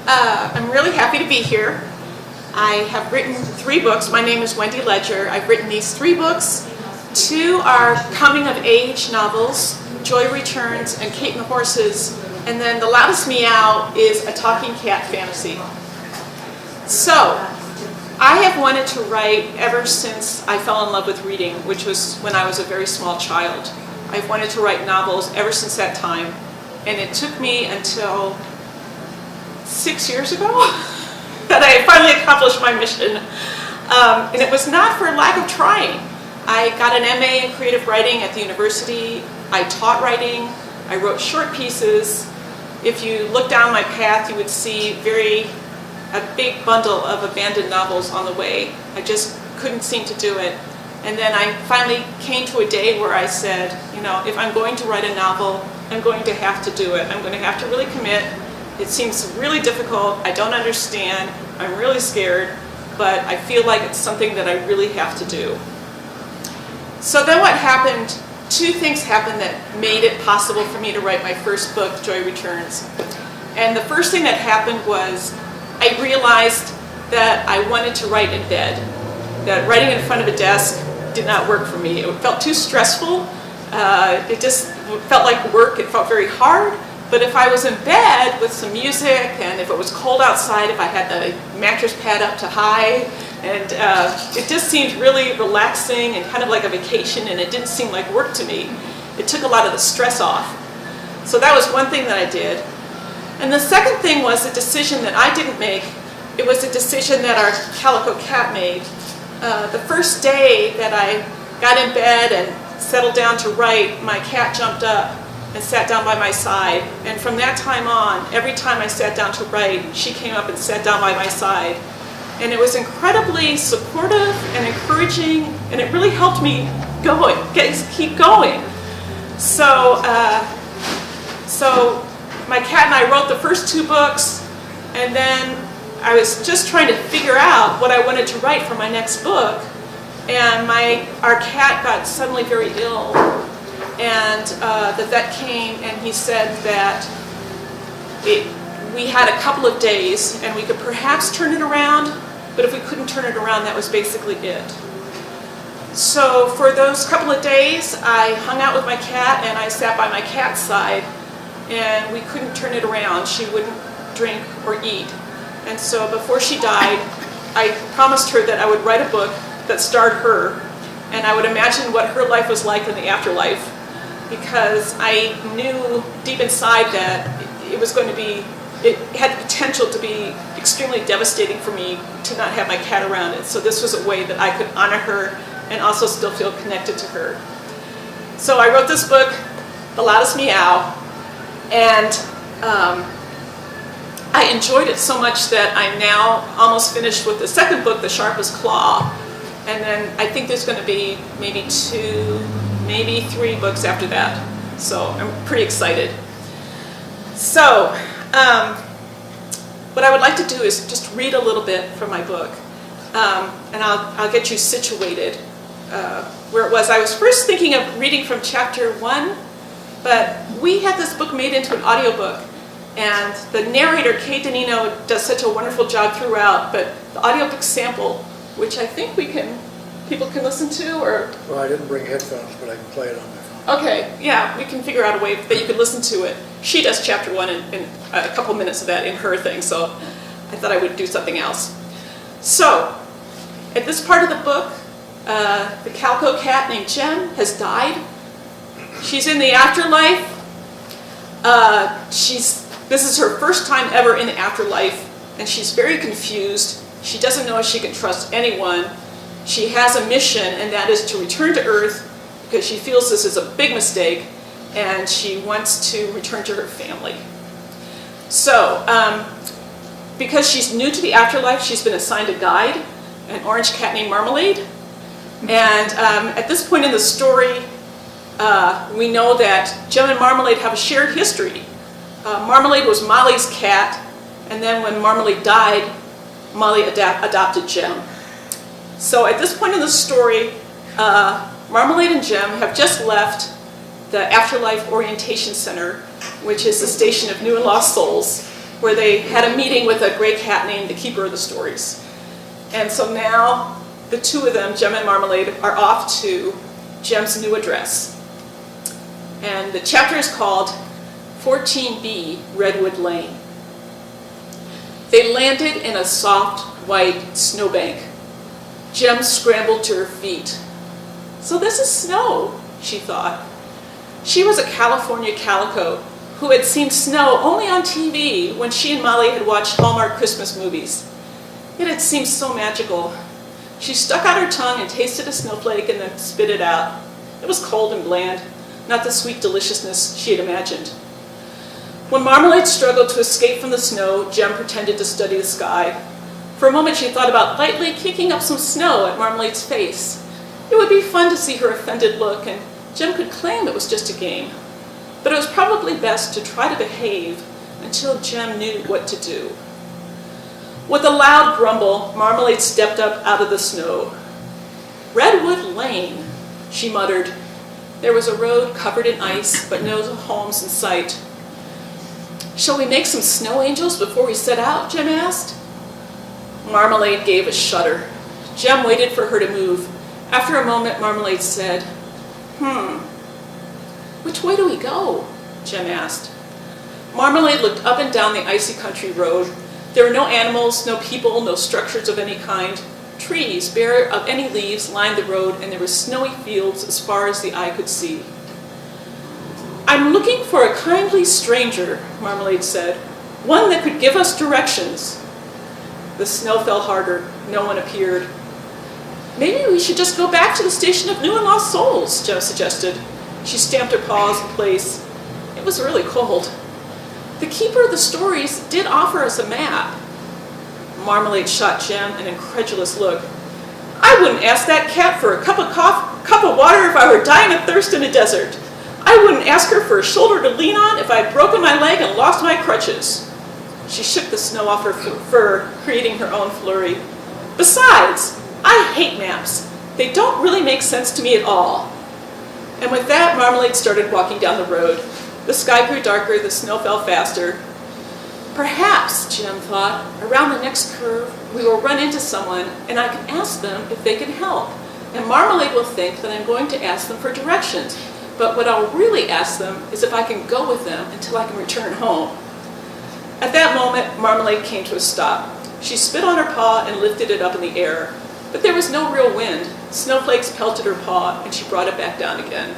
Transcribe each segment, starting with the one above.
I'm really happy to be here. I have written 3 books. My name is Wendy Ledger. I've written these 3 books. 2 are coming-of-age novels, Joy Returns and Kate and the Horses, and then The Loudest Meow is a talking cat fantasy. So, I have wanted to write ever since I fell in love with reading, which was when I was a very small child. I've wanted to write novels ever since that time, and it took me until 6 years ago that I finally accomplished my mission. And it was not for lack of trying. I got an MA in creative writing at the university. I taught writing. I wrote short pieces. If you look down my path, you would see a big bundle of abandoned novels on the way. I just couldn't seem to do it. And then I finally came to a day where I said, if I'm going to write a novel, I'm going to have to do it. I'm going to have to really commit. It seems really difficult. I don't understand. I'm really scared, but I feel like it's something that I really have to do. So then what happened, 2 things happened that made it possible for me to write my first book, Joy Returns. And the first thing that happened was I realized that I wanted to write in bed, that writing in front of a desk did not work for me. It felt too stressful. It just felt like work. It felt very hard. But if I was in bed with some music, and if it was cold outside, if I had the mattress pad up to high, and it just seemed really relaxing and kind of like a vacation, and it didn't seem like work to me. It took a lot of the stress off. So that was one thing that I did. And the second thing was a decision that I didn't make. It was a decision that our calico cat made. The first day that I got in bed and settled down to write, my cat jumped up and sat down by my side. And from that time on, every time I sat down to write, she came up and sat down by my side. And it was incredibly supportive and encouraging, and it really helped me keep going. So my cat and I wrote the first 2 books, and then I was just trying to figure out what I wanted to write for my next book. And our cat got suddenly very ill. And the vet came and he said that we had a couple of days and we could perhaps turn it around, but if we couldn't turn it around, that was basically it. So for those couple of days, I hung out with my cat and I sat by my cat's side, and we couldn't turn it around. She wouldn't drink or eat. And so before she died, I promised her that I would write a book that starred her, and I would imagine what her life was like in the afterlife, because I knew deep inside that it had the potential to be extremely devastating for me to not have my cat around it. So this was a way that I could honor her and also still feel connected to her. So I wrote this book, The Loudest Meow, and I enjoyed it so much that I'm now almost finished with the second book, The Sharpest Claw, and then I think there's going to be maybe 2, maybe 3 books after that. So I'm pretty excited. So what I would like to do is just read a little bit from my book, and I'll get you situated where it was. I was first thinking of reading from chapter 1, but we had this book made into an audiobook, and the narrator, Kate Danino, does such a wonderful job throughout, but the audiobook sample, which I think people can listen to, or... Well, I didn't bring headphones, but I can play it on my phone. Okay, yeah, we can figure out a way that you could listen to it. She does chapter 1 and a couple minutes of that in her thing, so I thought I would do something else. So, at this part of the book, the calico cat named Jem has died. She's in the afterlife. This is her first time ever in the afterlife, and she's very confused. She doesn't know if she can trust anyone. She has a mission, and that is to return to Earth because she feels this is a big mistake, and she wants to return to her family. So, because she's new to the afterlife, she's been assigned a guide, an orange cat named Marmalade. And at this point in the story, we know that Jem and Marmalade have a shared history. Marmalade was Molly's cat, and then when Marmalade died, Molly adopted Jem. So at this point in the story, Marmalade and Jem have just left the Afterlife Orientation Center, which is the station of new and lost souls, where they had a meeting with a gray cat named the Keeper of the Stories. And so now the two of them, Jem and Marmalade, are off to Jem's new address. And the chapter is called 14B Redwood Lane. They landed in a soft, white snowbank. Jem scrambled to her feet. So this is snow, she thought. She was a California calico who had seen snow only on TV when she and Molly had watched Hallmark Christmas movies. It had seemed so magical. She stuck out her tongue and tasted a snowflake and then spit it out. It was cold and bland, not the sweet deliciousness she had imagined. When Marmalade struggled to escape from the snow, Jem pretended to study the sky. For a moment she thought about lightly kicking up some snow at Marmalade's face. It would be fun to see her offended look, and Jem could claim it was just a game. But it was probably best to try to behave until Jem knew what to do. With a loud grumble, Marmalade stepped up out of the snow. "Redwood Lane," she muttered. There was a road covered in ice, but no homes in sight. "Shall we make some snow angels before we set out?" Jem asked. Marmalade gave a shudder. Jem waited for her to move. After a moment, Marmalade said, "Which way do we go?" Jem asked. Marmalade looked up and down the icy country road. There were no animals, no people, no structures of any kind. Trees, bare of any leaves, lined the road, and there were snowy fields as far as the eye could see. "I'm looking for a kindly stranger," Marmalade said. "One that could give us directions." The snow fell harder. No one appeared. "Maybe we should just go back to the station of New and Lost Souls," Jem suggested. She stamped her paws in place. It was really cold. "The Keeper of the Stories did offer us a map." Marmalade shot Jem an incredulous look. "I wouldn't ask that cat for a cup of water if I were dying of thirst in a desert. I wouldn't ask her for a shoulder to lean on if I had broken my leg and lost my crutches." She shook the snow off her fur, creating her own flurry. "Besides, I hate maps. They don't really make sense to me at all." And with that, Marmalade started walking down the road. The sky grew darker, the snow fell faster. Perhaps, Jem thought, around the next curve, we will run into someone and I can ask them if they can help. And Marmalade will think that I'm going to ask them for directions. But what I'll really ask them is if I can go with them until I can return home. At that moment, Marmalade came to a stop. She spit on her paw and lifted it up in the air. But there was no real wind. Snowflakes pelted her paw, and she brought it back down again.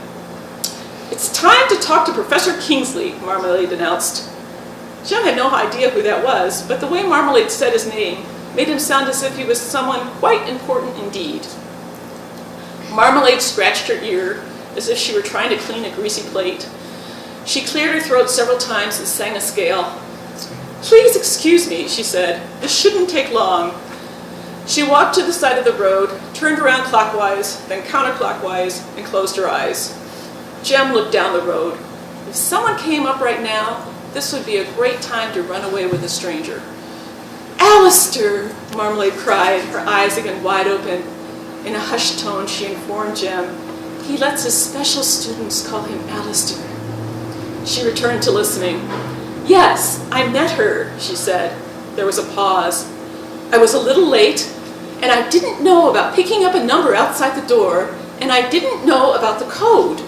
"It's time to talk to Professor Kingsley," Marmalade announced. Jem had no idea who that was, but the way Marmalade said his name made him sound as if he was someone quite important indeed. Marmalade scratched her ear as if she were trying to clean a greasy plate. She cleared her throat several times and sang a scale. "Please excuse me," she said. "This shouldn't take long." She walked to the side of the road, turned around clockwise, then counterclockwise, and closed her eyes. Jem looked down the road. If someone came up right now, this would be a great time to run away with a stranger. "Alistair!" Marmalade cried, her eyes again wide open. In a hushed tone, she informed Jem, "He lets his special students call him Alistair." She returned to listening. "Yes, I met her," she said. There was a pause. "I was a little late, and I didn't know about picking up a number outside the door, and I didn't know about the code."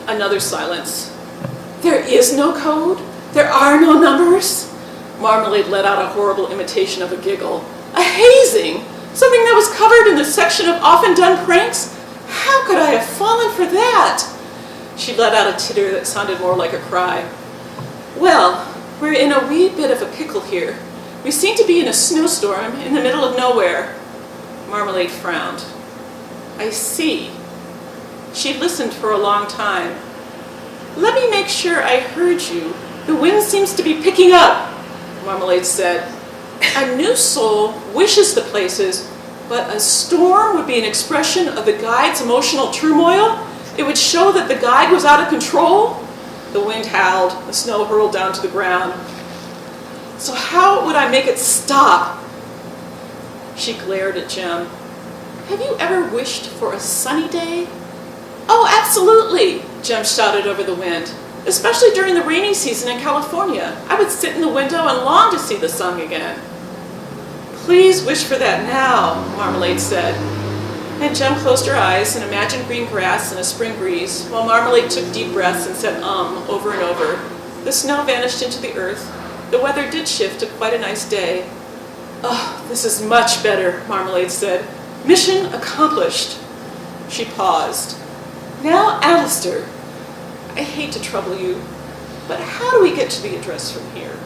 Another silence. "There is no code? There are no numbers?" Marmalade let out a horrible imitation of a giggle. "A hazing! Something that was covered in the section of often done pranks? How could I have fallen for that?" She let out a titter that sounded more like a cry. "Well, we're in a wee bit of a pickle here. We seem to be in a snowstorm in the middle of nowhere." Marmalade frowned. "I see." She listened for a long time. "Let me make sure I heard you. The wind seems to be picking up," Marmalade said. "A new soul wishes the places, but a storm would be an expression of the guide's emotional turmoil? It would show that the guide was out of control?" The wind howled, the snow hurled down to the ground. "So how would I make it stop?" She glared at Jem. "Have you ever wished for a sunny day?" "Oh, absolutely!" Jem shouted over the wind. especially during the rainy season in California. I would sit in the window and long to see the sun again. Please wish for that now, Marmalade said. And Jem closed her eyes and imagined green grass and a spring breeze, while Marmalade took deep breaths and said over and over. The snow vanished into the earth. The weather did shift to quite a nice day. Oh, this is much better, Marmalade said. Mission accomplished. She paused. Now, Alistair, I hate to trouble you, but how do we get to the address from here?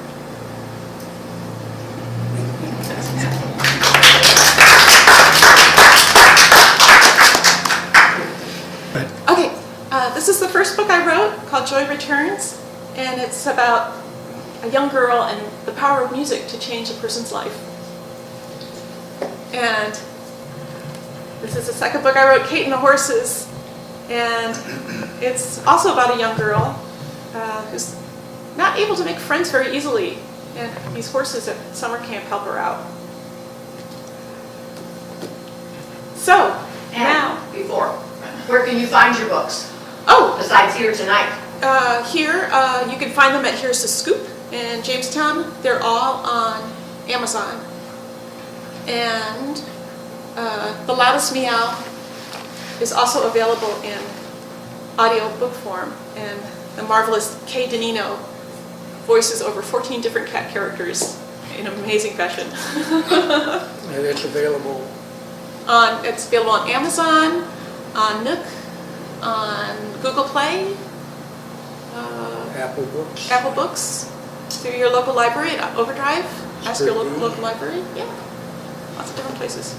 Okay, this is the first book I wrote called Joy Returns, and it's about a young girl and the power of music to change a person's life. And this is the second book I wrote, Kate and the Horses, and it's also about a young girl who's not able to make friends very easily, and these horses at summer camp help her out. So, now... Before, where can you find your books? Oh! Besides here tonight? Here, you can find them at Here's the Scoop in Jamestown. They're all on Amazon. And The Loudest Meow is also available in audio book form. And the marvelous Kay Danino voices over 14 different cat characters in amazing fashion. And it's available. It's available on Amazon, on Nook, on Google Play, Apple Books. Through your local library at Overdrive. Ask your Script. local library. Yeah, lots of different places.